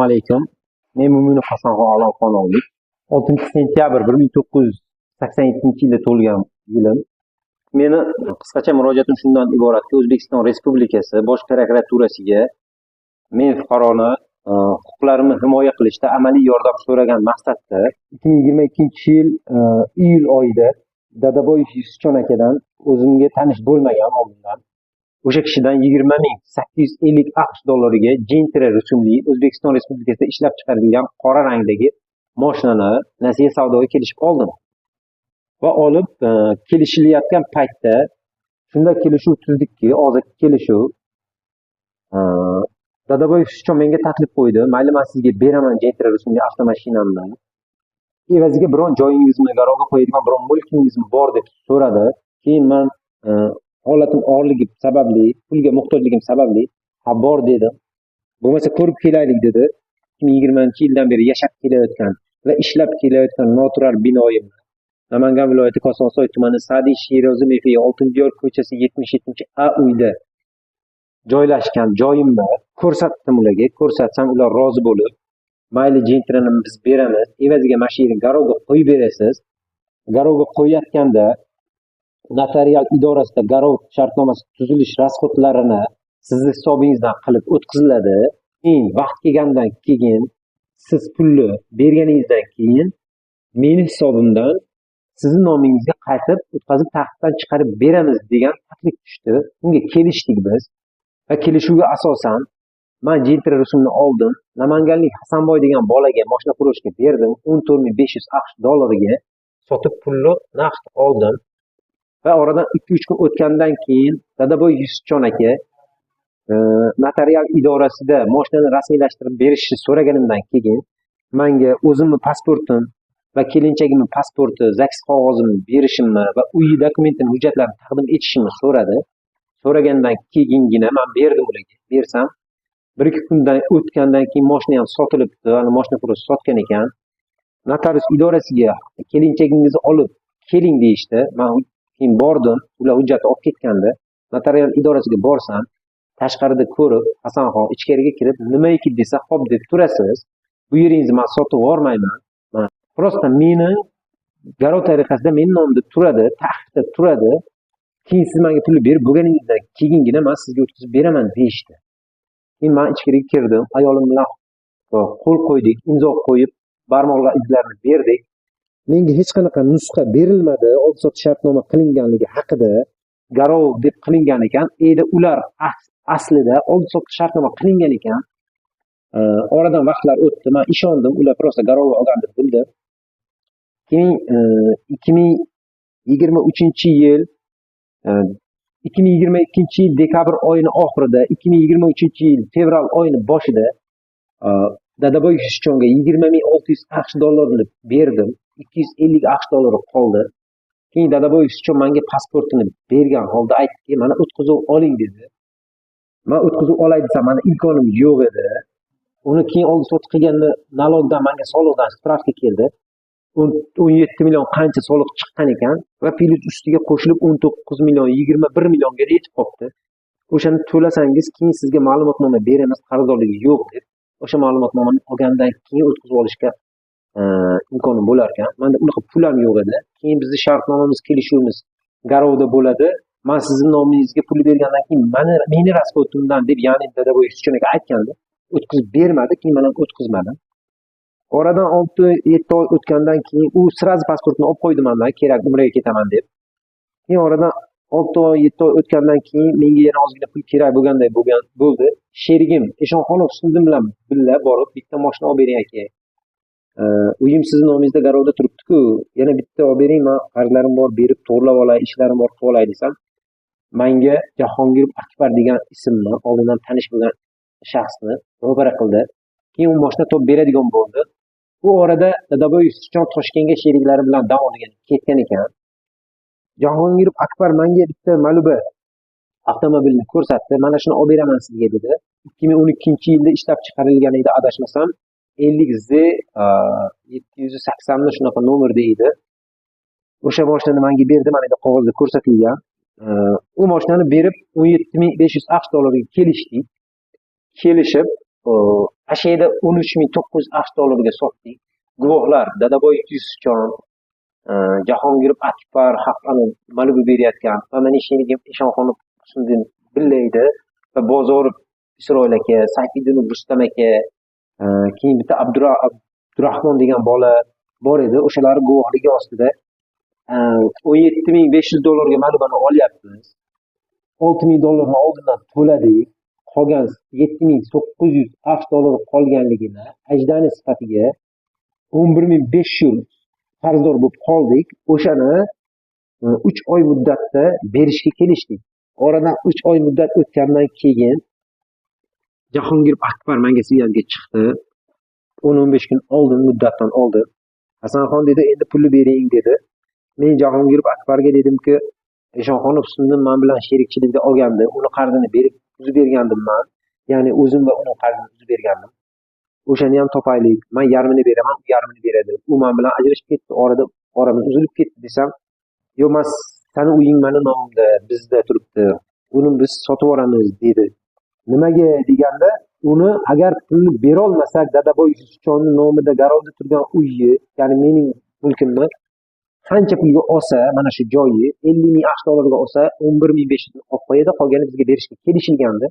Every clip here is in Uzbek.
alaykum. Men Mo'minov Hasanxon Allamxonovlik. 6 sentyabr 1987-yilda tug'ilgan yilim. Meni qisqacha murojaatim shundan iboratki, O'zbekiston Respublikasi Bosh prokuraturasiga men fuqaroni huquqlarimni himoya qilishda amaliy yordam so'ragan maqsadda 2022-yil iyul oyida Dadaboyev Yusufjon akadan o'zimga tanish bo'lmagan oldindan o'sha kishidan 20.850 AQSh dollariga Gentra rusumli O'zbekiston Respublikasida ishlab chiqarilgan qora rangdagi mashinani nasiya savdoga kelishib oldim. Va olib kelishilayotgan paytda shunda kelishuv tuzdikki, hozir kelishuv Dadaboyev Yusufjon menga taklif qo'ydi. Mayli, men sizga beraman Gentra rusumli avtomashinamni. Evaziga biron joyingizni garovga qo'yadigan biron mulkingizni bor deb so'radi. Keyin men holatim og'irligi sababli, pulga muhtojligim sababli ha bor dedim. Bo'lmasa ko'rib kelaylik dedi. 2020-yildan beri yashab kelayotgan va ishlab kelayotgan noturar binoyimni Namangan viloyati Kosonsoy tumani Sa'diy Sherozimov 6-yo'l ko'chasi 77-A uyda joylashgan joyimni ko'rsatdim ularga. Ko'rsatsam ular rozi bo'lib, mayli Gentrani biz beramiz, evaziga mashinani garovga qo'yib berasiz. Garovga qo'yayotganda notarial idorasida garov shartnomasi tuzilish rasxodlarini sizni hisobingizdan qilib o'tkaziladi. Keyin vaqt kelgandan keyin siz pulni berganingizdan keyin meni hisobimdan sizni nomingizga qaytib o'tkazib tartibdan chiqarib beramiz degan taklif tushdi. Unga kelishdik biz va kelishuvga asosan men Gentra rusumini oldim. Namanganlik Hasanboy degan bolaga mashina qurishga berdim. 14.500 AQSh dollariga sotib pulni naqd oldim. Va oradan 2-3 kun o'tgandan keyin Dadaboyev Yusufjon aka notarial idorasida mashinani rasmiylashtirib berishni so'raganimdan keyin menga o'zimni pasportim va kelinchagimning pasporti, ZAKS qog'ozimni berishimni va uy dokumentini, hujjatlarini taqdim etishimni so'radi. So'ragandan keyingina men berdim ularga. Bersam 1-2 kundan o'tgandan keyin mashina ham sotilibdi. Ana mashina qurish sotgan ekan. Notarius idorasiga kelinchagingizni olib keling deyishdi. Men keyin bordim. Ular hujjatni olib ketganda notarial idorasiga borsam, tashqarida ko'rib, Hasanxon ichkariga kirib, nimaiki desa, "Xo'p" deb turasiz. Bu yeringizni men sotib yubormayman. Men prosta meni garov tariqasida meni nomimda turadi, taxtda turadi. Keyin siz menga pulni berib bo'lganingizdan keyingina men sizga o'tkazib beraman deyishdi. Keyin men ichkariga kirdim. Ayolim bilan qo'l qo'ydik, imzo qo'yib, barmoqlar izlarini berdik. Menga hech qanaqa nusxa berilmadi. Oldi-sotdi shartnoma qilinganligi haqida garov deb qilingan ekan. Ular aslida oldi-sotdi shartnoma qilingan ekan. Oradan vaqtlar o'tdi. Men ishondim. Ular prosta garovga olgan deb bildim. Keyin 2022-yil 2022-yil dekabr oyini oxirida, 2023-yil fevral oyini boshida Dadaboyev Yusufjonga 20.600 AQSh dollarini berdim. 250 AQSh dollari qoldi. Keyin Dadaboyev Yusufjon menga pasportini bergan holda aytdiki, "Mana o'tkazuv oling" dedi. Men o'tkazuv olay desam, meni imkonim yo'q edi. Uni keyin oldi sotib qilganda nalogdan menga soliqdan spravka keldi. 17 million qancha soliq chiqqan ekan va plus ustiga qo'shilib 19 million, 21 millionga yetib qoldi. O'shani to'lasangiz keyin sizga ma'lumotnoma beramiz, qarzdorligi yo'q deb. O'sha ma'lumotnomani olgandan keyin o'tkazib olishga imkonim bo'lar ekan. Menda unaqa pulim yo'q edi. Keyin bizning shartnomamiz, kelishuvimiz garovda bo'ladi. Men sizning nomingizga pul bergandan keyin meni rasxodimdan deb, ya'ni Dadaboyev Yusufjon aka aytganda o'tkazib bermadi, keyin men ham o'tkazmadim. Oradan 6-7 oy o'tgandan keyin u sirazi pasportini olib qo'ydi mendan, kerak umraga ketaman deb. Keyin oradan 6 oy, 7 oy o'tgandan keyin menga yana ozgina pul kerak bo'lganday bo'ldi. Sherigim Eshonxonov Husniddin bilan birga borib, bitta mashina olib bering aka. Uyim sizning nomingizda garovda turibdi-ku, yana bitta olib bering, men qarzlarim bor, berib to'g'rilab olay, ishlarim bor, qilib olay desam, menga Jahongir Akbar degan ismni oldindan tanish bo'lgan shaxsni ro'bara qildi. Keyin u mashina topib beradigan bo'ldi. Bu orada Dadaboyev Yusufjon Toshkentga sheriklari bilan dam olgan ketgan ekan. Jahongir Akbar menga bitta Malibu avtomobilni ko'rsatdi. "Mana shuni olib beraman sizga" dedi. 2012-yilda ishlab chiqarilgan edi, adashmasam 50Z 780 shunaqa nomerda edi. O'sha mashinani menga berdi, mana bu qog'ozda ko'rsatilgan. U mashinani berib 17.500 AQSh dollariga kelishdik. Kelishib Ashada 13.900 $ga sotdik. Guvohlar Dadaboy Yusufjon, Jahongir Akbar haqqini Malibu berayotgan va mana Eshonxonov Husniddin billaydi va Bozorov Isroil aka, Sayfiddinov Rustam aka, keyin bitta Abdurahmon degan bola bor edi. O'shalar guvohligi ostida $17.500 ga Malibuni olyapmiz. $6.000 oldindan to'ladik. Qolgan $7.900 qolganligini ajdani sifatiga 11.500 qarzdor bo'lib qoldik. O'shani 3 oy muddatda berishga kelishdik. Oradan 3 oy muddat o'tgandan keyin Jahongir Akbar menga svязga chiqdi. 10-15 kun oldin muddatdan oldin. Hasanxon dedi, endi pulni bering dedi. Men Jahongir Akbarga dedimki, Eshonxonov Husniddin men bilan sherikchilikda olgandi. Uni qarzini berib uzib bergandim men. Ya'ni o'zim va uning qarzini uzib bergandim. O'shani ham topaylik. Men yarmini beraman, u yarmini beradi. U men bilan ajrashib ketdi. Oramiz uzilib ketdi desam, "Yo'q, men seni uying meni nomimda, bizda turibdi. Uni biz sotib olamiz" dedi. Nimaga deganda, uni agar pulni bera olmasak, Dadaboy Yusufjonning nomida garovda turgan uyi, ya'ni mening mulkimni qancha pulga olsa, mana shu joyi $50.000 ga olsa, 11.500 olib qo'yadi, qolganini bizga berishga kelishilgandi.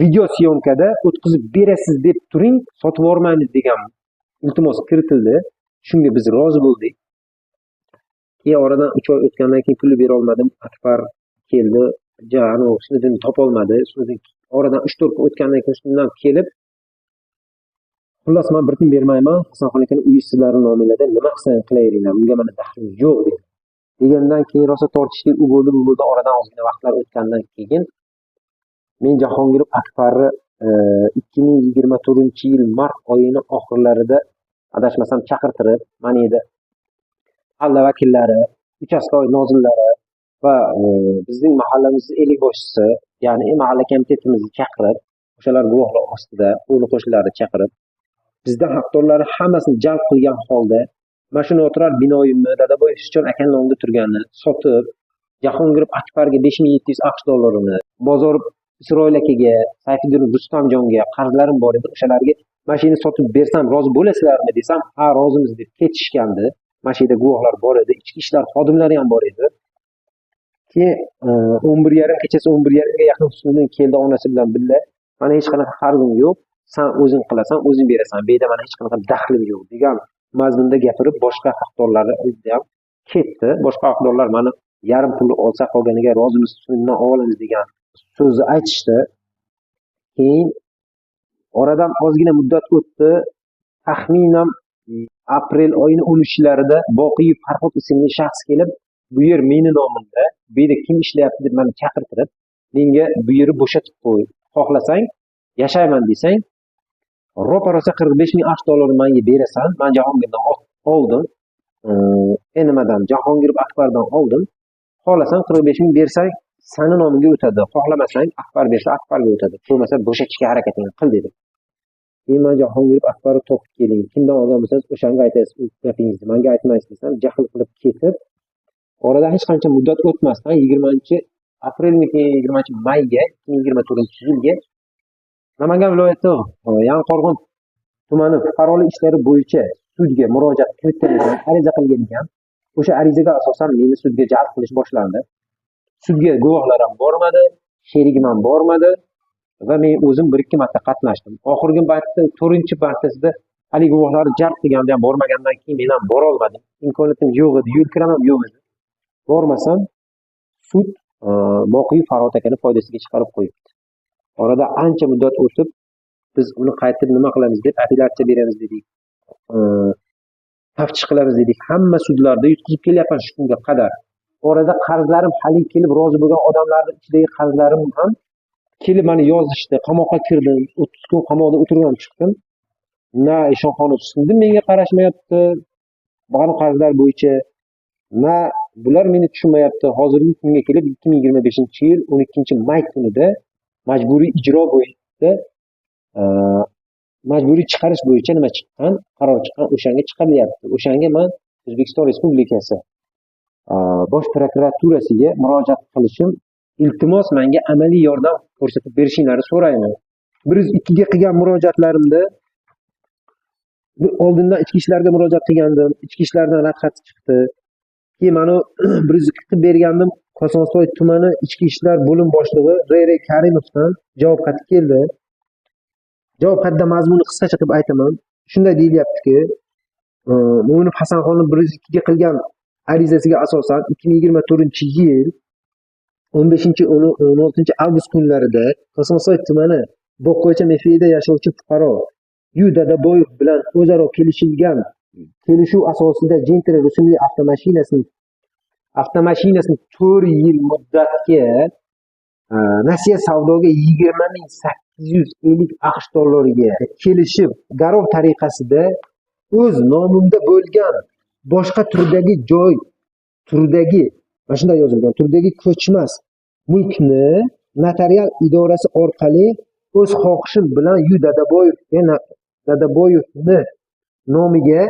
Video syomkada o'tkazib berasiz deb turing, sotib olmaymiz degan iltimos kiritildi. Shunga biz rozi bo'ldik. Keyin oradan 3 oy o'tgandan keyin pulni bera olmadim. Akbar keldi, ja'ani Husniddin topolmadi. Husniddin oradan 3-4 kun o'tgandan keyin Husniddin kelib, "Xullas, men bir tiyin bermayman. Hasanxon akaning uyi sizlarning nomingizda, nima qilsang qilaveringlar. Bunga meni daxlim yo'q" dedi. Degandan keyin rosa tortishdik, u bo'ldi, bu bo'ldi. Oradan ozgina vaqtlar o'tgandan keyin men Jahongir Akbarni 2024-yil mart oyining oxirlarida adashmasam chaqirtirib, mana edi mahalla vakillari, uchastkavoy nozirlari va bizning mahallamizning elik boshchisi, ya'ni mahalla komitetimizni chaqirib, o'shalar guvohlar ostida o'g'li qo'shnilarni chaqirib, bizdan haqdorlarni hammasini jalb qilgan holda mana shu noturar binoyimni Dadaboy Yusufjon akaning nomida turganini sotib, Jahongir Akbarga $5.700 Bozorov Isroil akaga, Sayfiddinov Rustamjonga qarzlarim bor edi. O'shalarga mashina sotib bersam rozi bo'lasizlarmi desam, "Ha, rozimiz" deb ketishgandi. Mashina guvohlar bor edi, ichki ishlar xodimlari ham bor edi. Keyin 11:30 kechasi 11:30 ga yaqin Husniddin keldi onasi bilan birga. "Mana hech qanaqa qarzim yo'q, sen o'zing qilasan, o'zing berasan. Bu yerda mana hech qanaqa daxlim yo'q" degan mazmunda gapirib, boshqa haqdorlarni ham ketdi. Boshqa haqdorlar mana yarim pulni olsa qolganiga rozimiz, Husniddindan olamiz degan so'zni aytishdi. Keyin oradan ozgina muddat o'tdi. Taxminan aprel oyining 13-larida Boqiyev Farhod ismli shaxs kelib, "Bu yer meni nomimda, bu yerda kim ishlayapti" deb meni chaqirtirib, menga "Bu yerni bo'shatib qo'y. Xohlasang, yashayman desang, ro'parosa $45.000 menga berasan. Men Jahongirdan oldim. Nimadan? Jahongir Akbardan oldim. Xohlasang 45.000 bersang, seni nomingga o'tadi. Xohlamasang, Akbar bersa Akbarga o'tadi. Bo'lmasa bo'shatishga harakatingni qil" dedi. Keyin men Jahongir Akbarni topib keling. Kimdan olgan bo'lsangiz, o'shanga aytasiz gapingizni. Menga aytmaysiz desam, jahl qilib ketib, oradan hech qancha muddat o'tmasdan 20-aprelniki 20-mayga 2024-yilga Namangan viloyati Yangiqo'rg'on tumani fuqarolik ishlari bo'yicha sudga murojaat kiritgan, ariza qilgan ekan. O'sha arizaga asosan meni sudga jalb qilish boshlandi. Sudga guvohlar ham bormadi, sherigim ham bormadi va men o'zim 1-2 marta qatnashdim. Oxirgi paytda 4-martasida hali guvohlarni jalb qilganda ham bormagandan keyin men ham bora olmadim. Imkoniyatim yo'q edi, yo'l kiram ham yo'q edi. Bormasam sud Boqiyev Farhod akani foydasiga chiqarib qo'yibdi. Orada ancha muddat o'tib, biz uni qaytib nima qilamiz deb apellyatsiya beramiz dedik. Taftish qilamiz dedik. Hamma sudlarda yutqizib kelyapman shu kunga qadar. Orada qarzlarim hali kelib rozi bo'lgan odamlarning ichidagi qarzlarim ham kelib meni yozishdi. Qamoqqa kirdim. 30 kun qamoqda o'tirgan chiqdim. Na Eshonxonov Husniddin menga qarashmayapti. Ba'zi qarzlar bo'yicha na bular meni tushunmayapti. Hozirgi kunga kelib 2025-yil 12-may kunida majburiy ijro bo'yicha majburiy chiqarish bo'yicha nima chiqqan, qaror chiqqan, o'shanga chiqarilyapti. O'shanga men O'zbekiston Respublikasi Bosh prokuraturasiga murojaat qilishim, iltimos menga amaliy yordam ko'rsatib berishingizni so'rayman. 102 ga qilgan murojaatlarimda oldindan ichki ishlarga murojaat qilgandim. Ichki ishlardan rad xati chiqdi. Keyin mana 102 qilib bergandim. Kosonsoy tumani ichki ishlar bo'lim boshlig'i R.R. Karimovdan javob xati keldi. Javob xatida mazmuni qisqacha qilib aytaman. Shunday deyilyaptiki, Mo'minov Hasanxonov 102 ga qilgan arizasiga asosan 2024-yil 15-16 avgust kunlarida Kosonsoy tumani Bo'qo'ycha MFIda yashovchi fuqaro Yu Dadaboyev bilan o'zaro kelishilgan kelishuv asosida Gentra rusumli avtomashinasini 4 yil muddatga nasiya savdoga 20.850 AQSh dollariga kelishib, garov tariqasida o'z nomimda bo'lgan boshqa turdagi mana shunday yozilgan turdagi ko'chmas mulkni notarial idorasi orqali o'z xohishim bilan Yu Dadaboyevni nomiga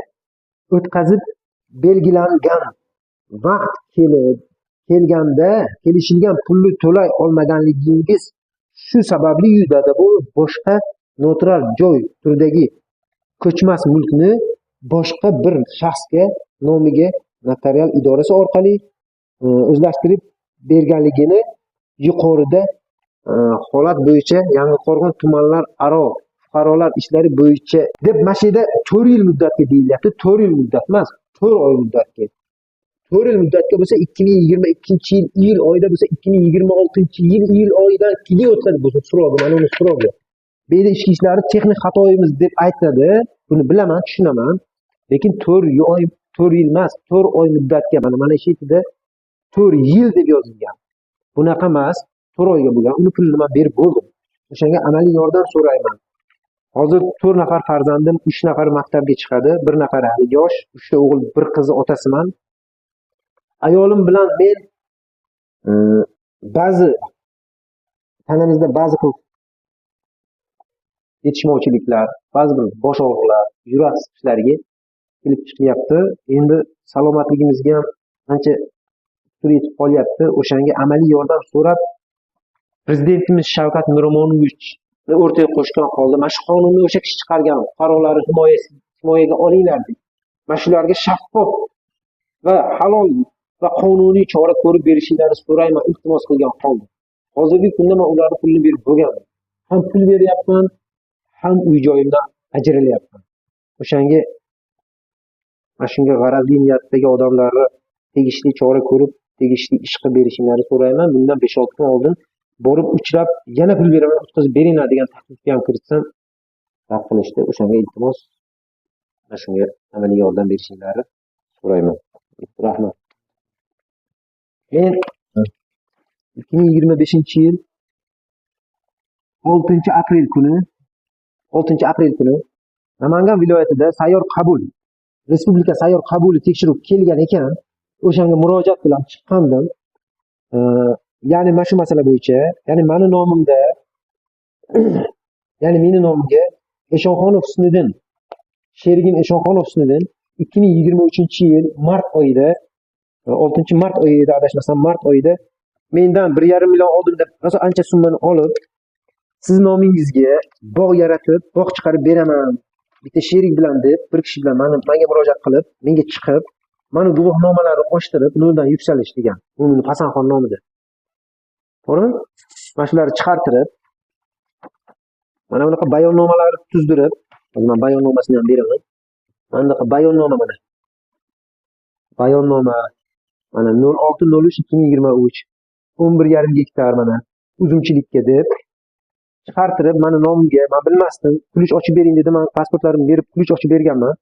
o'tkazib belgilangan vaqt kelganda kelishilgan pulni to'lay olmaganligingiz shu sababli Yu Dadaboyev boshqa notarial joy turdagi ko'chmas mulkni boshqa bir shaxsga nomiga notarial idorasi orqali o'zlashtirib berganligini yuqorida holat bo'yicha Yangiqo'rg'on tumanlararo fuqarolar ishlari bo'yicha deb mana shu yerda 4 yil muddatga deyilyapti. 4 yil muddat emas, 4 oy muddatga. 4 yil muddatga bo'lsa 2022-yil iyul oyida bo'lsa 2026-yil iyul oyidan keyin o'tkazib bo'lsa so'roqi, mana uni so'roqi. Bu yerda ichki ishlari texnik xatoyimiz deb aytadi. Buni bilaman, tushunaman. Lekin 4 yil emas, 4 oy muddatga mana shu yerda 4 yil deb yozilgan. Bunaqa emas, 4 oyga bo'lgan. Uni pulini men berib bo'ldim. O'shanga amaliy yordam so'rayman. Hozir 4 nafar farzandim, 3 nafar maktabga chiqadi, 1 nafar hali yosh, 3 ta o'g'il, 1 qiz otasiman. Ayolim bilan men ba'zi tanamizda ba'zi yetishmovchiliklar, ba'zi bir bosh og'riqlar, yurak siqishlariga kelib chiqyapti. Endi salomatligimizga ham ancha tur yetib qolyapti. O'shanga amaliy yordam so'rab Prezidentimiz Shavkat Miromonovich o'rtaga qo'shgan holda mana shu qonunni o'sha kishi chiqargan fuqarolarni himoyaga olinglar deb. Mana shularga shaffof va halol va qonuniy chora ko'rib berishingizni so'rayman, iltimos qilgan holda. Hozirgi kunda men ularga pulni berib bo'lganman. Ham pul beryapman, ham uy joyimdan ajralyapman. O'shanga mana shunga g'arazli niyatdagi odamlarga tegishli chora ko'rib, tegishli ish qilib berishingizni so'rayman. Bundan 5-6 kun oldin borib uchrab, yana pul beraman, o'tkazib beringlar degan taklifga ham kiritsam, rad qilishdi. O'shanga iltimos, mana shunga amaliy yordam berishingizni so'rayman. Rahmat. Men 2025-yil 6-aprel kuni Namangan viloyatida respublika sayyor qabuli tekshiruv kelgan ekan, o'shanga murojaat bilan chiqqandim. Ya'ni mana shu masala bo'yicha, ya'ni meni nomimga Eshonxonov Husniddin, sherigim Eshonxonov Husniddin 2023-yil mart oyida 6-mart oyida adashmasam mart oyida mendan 1,5 million oldim deb ancha summani olib, siz nomingizga bog' yaratib, bog' chiqarib beraman. Bitta sherik bilan deb, bir kishi bilan menga murojaat qilib, menga chiqib, meni guvohnomalarni ochtirib, noldan yuksalish degan. Mo'minov Hasanxon nomida. To'g'rimi? Mana shularni chiqartirib, mana bunaqa bayonnomalarni tuzdirib, men bayonnomasini ham beraman. Mana bunaqa bayonnoma mana. Bayonnoma mana 06/03/2023 11,5 gektar mana uzumchilikka deb chiqartirib, meni nomimga, men bilmasdim, puluch ochib bering dedim, men pasportlarimni berib puluch ochib berganman.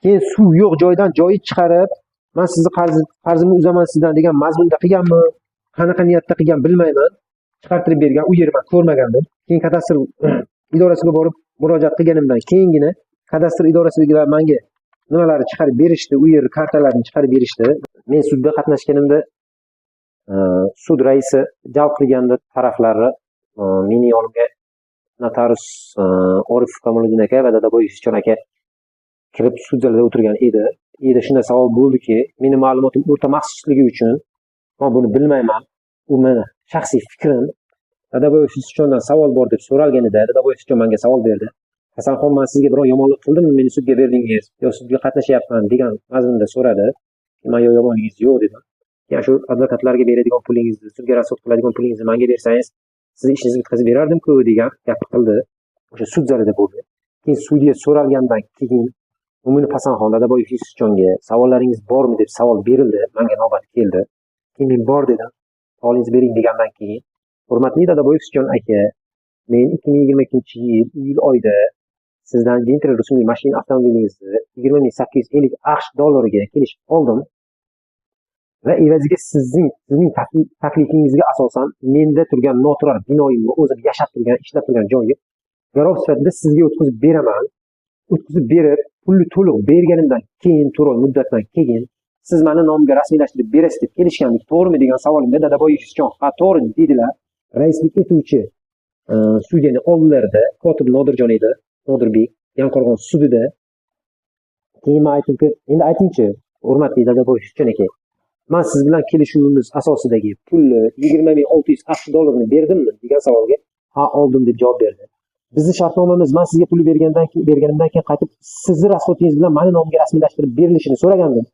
Keyin suv yo'q joydan joyi chiqarib, men sizni qarzimni uzaman sizdan degan mazmunda qilganmi, qanaqa niyatda qilgan bilmayman. Chiqartirib bergan, u yerni men ko'rmagandim. Keyin kadastr idorasiga borib murojaat qilganimdan keyingina kadastr idorasidagilar menga nimalarni chiqarib berishdi, u yer kartalarini chiqarib berishdi. Men sudda qatnashganimda sud raisi jalb qilganda taraflarni meni yonimga notarius Orifov Kamoliddin aka va Dadaboyev Ishjon aka kirib sud zalida o'tirgan edi. Shunday savol bo'ldiki, meni ma'lumotim o'rta maxsusligi uchun men buni bilmayman. U meni shaxsiy fikrim. Dadaboyev Yusufjondan savol bor deb so'ralganida Dadaboyev Yusufjon menga savol berdi. Hasanxon, men sizga biror yomonlik qildimmi, meni sudga berdingiz yo sudga qatnashyapman degan mazmunda so'radi. Men yo'q, yomonligingiz yo'q dedim. Keyin shu advokatlarga beradigan pulingizni, sudga rasxod qiladigan pulingizni menga bersangiz, sizni ishingizni bitkazib berardim-ku degan gap qildi. O'sha sud zalida bo'ldi. Keyin sudya so'ralgandan keyin Mo'minov Hasanxon Dadaboyev Yusufjonga savollaringiz bormi deb savol berildi. Menga navbat keldi. Keyin men bor dedim. Savolingizni bering degandan keyin, hurmatli Dadaboyev Yusufjon aka, men 2022-yil iyul oyida sizdan Gentra rusumli mashina avtomobilingizni 20.850 AQSh dollariga kelishib oldim va evaziga sizning taklifingizga asosan menda turgan noturar binoyimni o'zim yashab turgan, ishlab turgan joyni garov sifatida sizga o'tkazib beraman. O'tkazib berib, pulni to'liq berganimdan keyin, to'liq muddatdan keyin siz meni nomimga rasmiylashtirib berasiz deb kelishganlik to'g'rimi degan savolimga Dadaboyev Yusufjon ha to'g'ri dedilar. Raislik etuvchi sudyani oldilarida kotib Nodirjon edi, Nodirbek, Yanqo'rg'on sudida. Keyin men aytdimki, endi aytingchi, hurmatli Dadaboyev Yusufjon aka, men siz bilan kelishuvimiz asosidagi pulni 20.600 AQSh dollarini berdimmi degan savolga ha oldim deb javob berdi. Bizni shartnomamiz, men sizga pulni berganimdan keyin qaytib sizni rasxodingiz bilan meni nomimga rasmiylashtirib berilishini so'ragandim.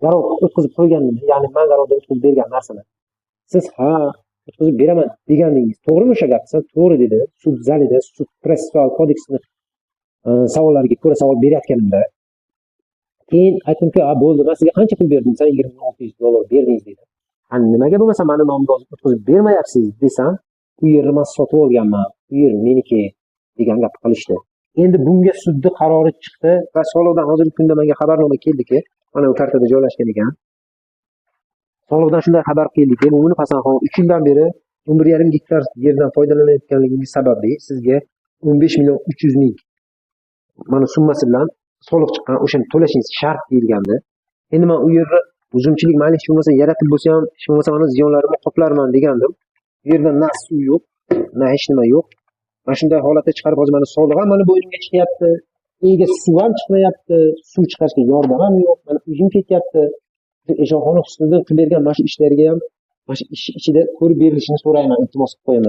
Garov o'tkazib qo'ygandim, ya'ni men garovda o'tkazib bergan narsani. Siz ha o'tkazib beraman degandingiz. To'g'rimi o'sha gap? To'g'ri dedi. Sud zalida, sud protsessual kodeksini savollariga ko'ra savol berayotganimda keyin aytdimki, bo'ldi, men sizga qancha pul berdim? Sen 20.600 dollar berdingiz dedi. Nimaga bo'lmasa meni nomimga o'tkazib bermayapsiz desam, bu yerni men sotib olganman, bu yer meniki degan gap qilishdi. Endi bunga sudning qarori chiqdi va soliqdan hozirgi kunda menga xabarnoma keldiki, mana bu kartada joylashgan ekan. Soliqdan shunday xabar keldiki, Mo'minov Hasanxon 3 yildan beri 11,5 gektar yerdan foydalanayotganligingiz sababli sizga 15.300.000 mana summasi bilan soliq chiqqan, o'shani to'lashingiz shart deyilgandi. Endi men u yerda uzumchilik mayli hech bo'lmasa yaratib bo'lsa ham, hech bo'lmasa mana ziyonlarimni qoplarman degandim. Bu yerda na suv yo'q, na hech nima yo'q. Mana shunday holatda chiqarib hozir mana soliq ham mana bo'ynimga chiqyapti. Uyga suv ham chiqmayapti, suv chiqarishga yordam ham yo'q. Mana uyim ketyapti. Eshonxona husniddin qilib bergan mana shu ishlarga ham mana shu ish ichida ko'rib berilishini so'rayman, iltimos qilib qo'yaman.